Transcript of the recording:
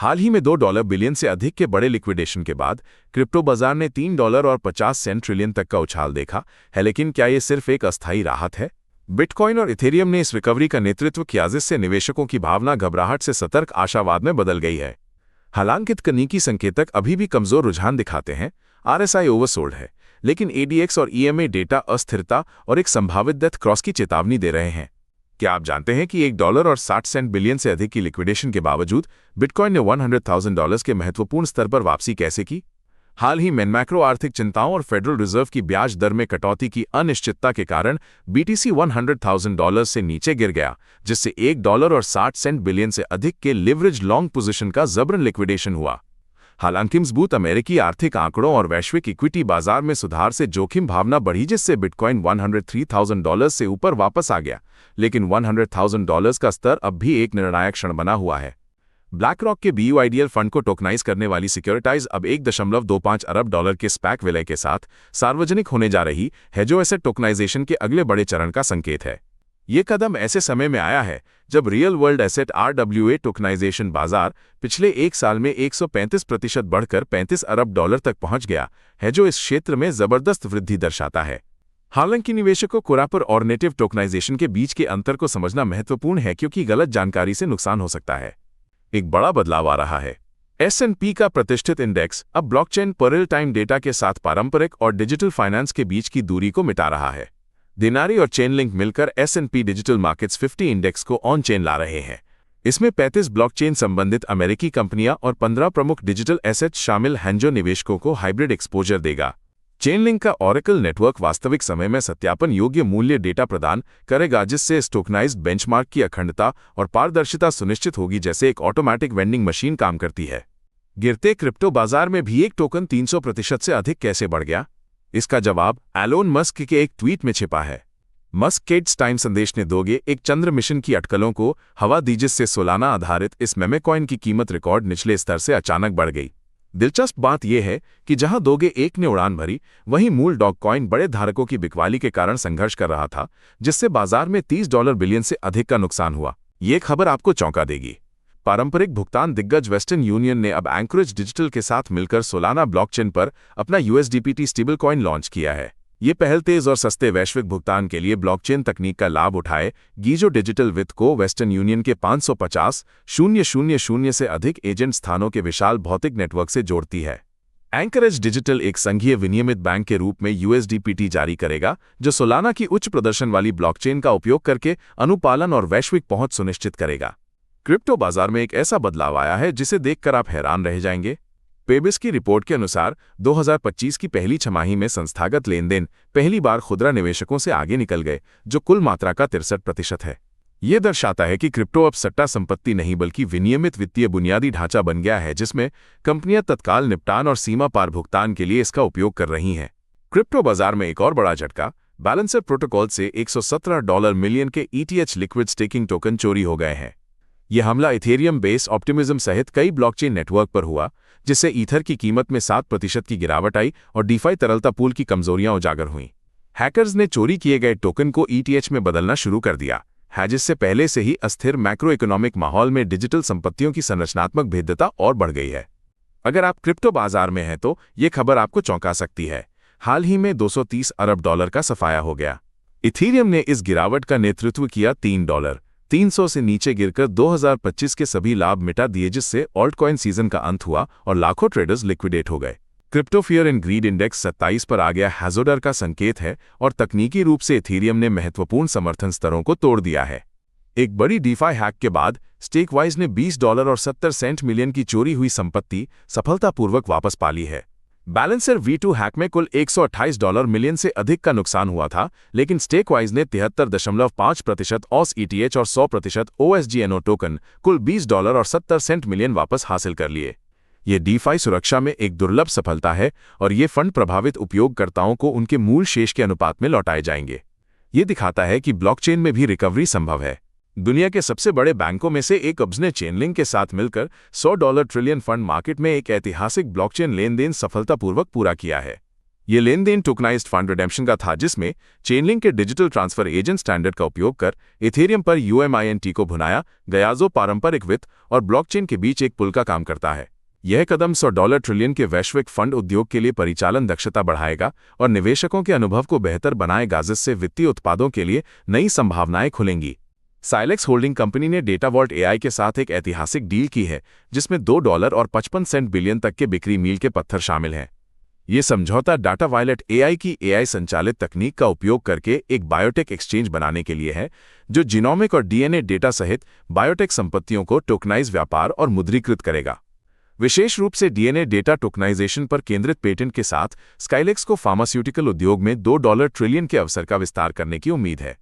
हाल ही में $2 बिलियन से अधिक के बड़े लिक्विडेशन के बाद क्रिप्टो बाजार ने $3 और 50 सेंट ट्रिलियन तक का उछाल देखा है। लेकिन क्या ये सिर्फ एक अस्थायी राहत है? बिटकॉइन और इथेरियम ने इस रिकवरी का नेतृत्व किया, जिससे निवेशकों की भावना घबराहट से सतर्क आशावाद में बदल गई है। हालांकि तकनीकी संकेतक अभी भी कमजोर रुझान दिखाते हैं। RSI ओवरसोल्ड है, लेकिन ADX और EMA डेटा अस्थिरता और एक संभावित डेथ क्रॉस की चेतावनी दे रहे हैं। क्या आप जानते हैं कि $1 और 60 सेंट बिलियन से अधिक की लिक्विडेशन के बावजूद बिटकॉइन ने $100,000 के महत्वपूर्ण स्तर पर वापसी कैसे की? हाल ही में मैक्रो आर्थिक चिंताओं और फेडरल रिजर्व की ब्याज दर में कटौती की अनिश्चितता के कारण BTC $100,000 से नीचे गिर गया, जिससे $1 और 60 सेंट बिलियन से अधिक के लिवरेज लॉन्ग पोजीशन का जबरन लिक्विडेशन हुआ। हालांकि मजबूत अमेरिकी आर्थिक आंकड़ों और वैश्विक इक्विटी बाजार में सुधार से जोखिम भावना बढ़ी, जिससे बिटकॉइन $103,000 से ऊपर वापस आ गया। लेकिन $100,000 का स्तर अब भी एक निर्णायक क्षण बना हुआ है। ब्लैक रॉक के BUIDL फंड को टोकनाइज करने वाली सिक्योरिटाइज अब $1.25 अरब के स्पैक विलय के साथ सार्वजनिक होने जा रही है, जो एसेट टोकनाइजेशन के अगले बड़े चरण का संकेत है। ये कदम ऐसे समय में आया है जब real world asset RWA tokenization बाजार पिछले एक साल में 135% बढ़कर $35 अरब तक पहुंच गया है, जो इस क्षेत्र में जबरदस्त वृद्धि दर्शाता है। हालांकि निवेशकों को रैपर और नेटिव टोकनाइजेशन के बीच के अंतर को समझना महत्वपूर्ण है, क्योंकि गलत जानकारी से नुकसान हो सकता है। एक बड़ा बदलाव आ रहा है। S&P का प्रतिष्ठित इंडेक्स अब ब्लॉकचेन पर रियल टाइम डेटा के साथ पारंपरिक और डिजिटल फाइनेंस के बीच की दूरी को मिटा रहा है। दिनारी और चेनलिंक मिलकर S&P डिजिटल मार्केट्स 50 इंडेक्स को ऑन चेन ला रहे हैं। इसमें 35 ब्लॉकचेन संबंधित अमेरिकी कंपनियां और 15 प्रमुख डिजिटल एसेट्स शामिल हैं, जो निवेशकों को हाइब्रिड एक्सपोजर देगा। चेनलिंक का ऑरेकल नेटवर्क वास्तविक समय में सत्यापन योग्य मूल्य डेटा प्रदान करेगा, जिससे इस टोकनाइज्ड बेंचमार्क की अखंडता और पारदर्शिता सुनिश्चित होगी, जैसे एक ऑटोमैटिक वेंडिंग मशीन काम करती है। गिरते क्रिप्टो बाजार में भी एक टोकन 300% से अधिक कैसे बढ़ गया? इसका जवाब एलोन मस्क के एक ट्वीट में छिपा है। मस्क केट्स टाइम संदेश ने दोगे एक चंद्र मिशन की अटकलों को हवा दी, जिससे सोलाना आधारित इस मेमेकॉइन की कीमत रिकॉर्ड निचले स्तर से अचानक बढ़ गई। दिलचस्प बात यह है कि जहां दोगे एक ने उड़ान भरी, वहीं मूल डॉग कॉइन बड़े धारकों की बिकवाली के कारण संघर्ष कर रहा था, जिससे बाजार में $30 बिलियन से अधिक का नुकसान हुआ। ये खबर आपको चौंका देगी। पारंपरिक भुगतान दिग्गज वेस्टर्न यूनियन ने अब एंकोरेज डिजिटल के साथ मिलकर सोलाना ब्लॉकचेन पर अपना USDPT स्टेबल कॉइन लॉन्च किया है। ये पहल तेज और सस्ते वैश्विक भुगतान के लिए ब्लॉकचेन तकनीक का लाभ उठाए गीजो डिजिटल वित्त को वेस्टर्न यूनियन के 550,000 से अधिक एजेंट स्थानों के विशाल भौतिक नेटवर्क से जोड़ती है। एंकरेज डिजिटल एक संघीय विनियमित बैंक के रूप में USDPT जारी करेगा, जो सोलाना की उच्च प्रदर्शन वाली ब्लॉकचेन का उपयोग करके अनुपालन और वैश्विक पहुंच सुनिश्चित करेगा। क्रिप्टो बाजार में एक ऐसा बदलाव आया है जिसे देखकर आप हैरान रह जाएंगे। पेबिस की रिपोर्ट के अनुसार 2025 की पहली छमाही में संस्थागत लेनदेन पहली बार खुदरा निवेशकों से आगे निकल गए, जो कुल मात्रा का 63% है। ये दर्शाता है कि क्रिप्टो अब सट्टा संपत्ति नहीं बल्कि विनियमित वित्तीय बुनियादी ढांचा बन गया है, जिसमें कंपनियां तत्काल निपटान और सीमा पार भुगतान के लिए इसका उपयोग कर रही हैं। क्रिप्टो बाजार में एक और बड़ा झटका, बैलेंसर प्रोटोकॉल से $117 मिलियन के ETH लिक्विड स्टेकिंग टोकन चोरी हो गए हैं। यह हमला इथेरियम बेस ऑप्टिमिज्म सहित कई ब्लॉकचेन नेटवर्क पर हुआ, जिससे ईथर की कीमत में 7% की गिरावट आई और डीफाई तरलता पूल की कमजोरियां उजागर हुईं। हैकर्स ने चोरी किए गए टोकन को ETH में बदलना शुरू कर दिया है, जिससे पहले से ही अस्थिर मैक्रो इकोनॉमिक माहौल में डिजिटल संपत्तियों की संरचनात्मक भेद्यता और बढ़ गई है। अगर आप क्रिप्टो बाजार में हैं तो ये खबर आपको चौंका सकती है। हाल ही में $230 अरब का सफाया हो गया। इथेरियम ने इस गिरावट का नेतृत्व किया। $300 से नीचे गिरकर 2025 के सभी लाभ मिटा दिए, जिससे ऑल्टकॉइन सीजन का अंत हुआ और लाखों ट्रेडर्स लिक्विडेट हो गए। Crypto fear and greed index 27 पर आ गया, हैजोडर का संकेत है, और तकनीकी रूप से इथेरियम ने महत्वपूर्ण समर्थन स्तरों को तोड़ दिया है। एक बड़ी डीफाई हैक के बाद स्टेकवाइज ने $20 और 70 मिलियन की चोरी हुई संपत्ति सफलतापूर्वक वापस पा ली है। बैलेंसर V2 हैक में कुल $128 मिलियन से अधिक का नुकसान हुआ था, लेकिन स्टेकवाइज ने 73.5% ऑस ETH और 100% OSGNO टोकन कुल $20 और 70 मिलियन वापस हासिल कर लिए। ये डीफाई सुरक्षा में एक दुर्लभ सफलता है और ये फंड प्रभावित उपयोगकर्ताओं को उनके मूल शेष के अनुपात में लौटाए जाएंगे। ये दिखाता है कि ब्लॉकचेन में भी रिकवरी संभव है। दुनिया के सबसे बड़े बैंकों में से एक अब्ज ने चेनलिंक के साथ मिलकर $100 ट्रिलियन फंड मार्केट में एक ऐतिहासिक ब्लॉकचेन लेनदेन सफलतापूर्वक पूरा किया है। ये लेन देन टोकनाइज्ड फंड रिडेम्पशन का था, जिसमें चेनलिंक के डिजिटल ट्रांसफर एजेंट स्टैंडर्ड का उपयोग कर इथेरियम पर UMINT को भुनाया गया, जो पारंपरिक वित्त और ब्लॉकचेन के बीच एक पुल का काम करता है। यह कदम $100 ट्रिलियन के वैश्विक फंड उद्योग के लिए परिचालन दक्षता बढ़ाएगा और निवेशकों के अनुभव को बेहतर बनाएगा, जिससे वित्तीय उत्पादों के लिए नई संभावनाएं खुलेंगी। साइलेक्स होल्डिंग कंपनी ने डेटा वॉल्ट AI के साथ एक ऐतिहासिक डील की है, जिसमें $2.55 बिलियन तक के बिक्री मील के पत्थर शामिल हैं। ये समझौता डाटा वायलेट AI की AI संचालित तकनीक का उपयोग करके एक बायोटेक एक्सचेंज बनाने के लिए है, जो जीनोमिक और DNA डेटा सहित बायोटेक संपत्तियों को टोकनाइज व्यापार और मुद्रीकृत करेगा। विशेष रूप से DNA डेटा टोकनाइजेशन पर केंद्रित पेटेंट के साथ स्काइलेक्स को फार्मास्यूटिकल उद्योग में $2 ट्रिलियन के अवसर का विस्तार करने की उम्मीद है।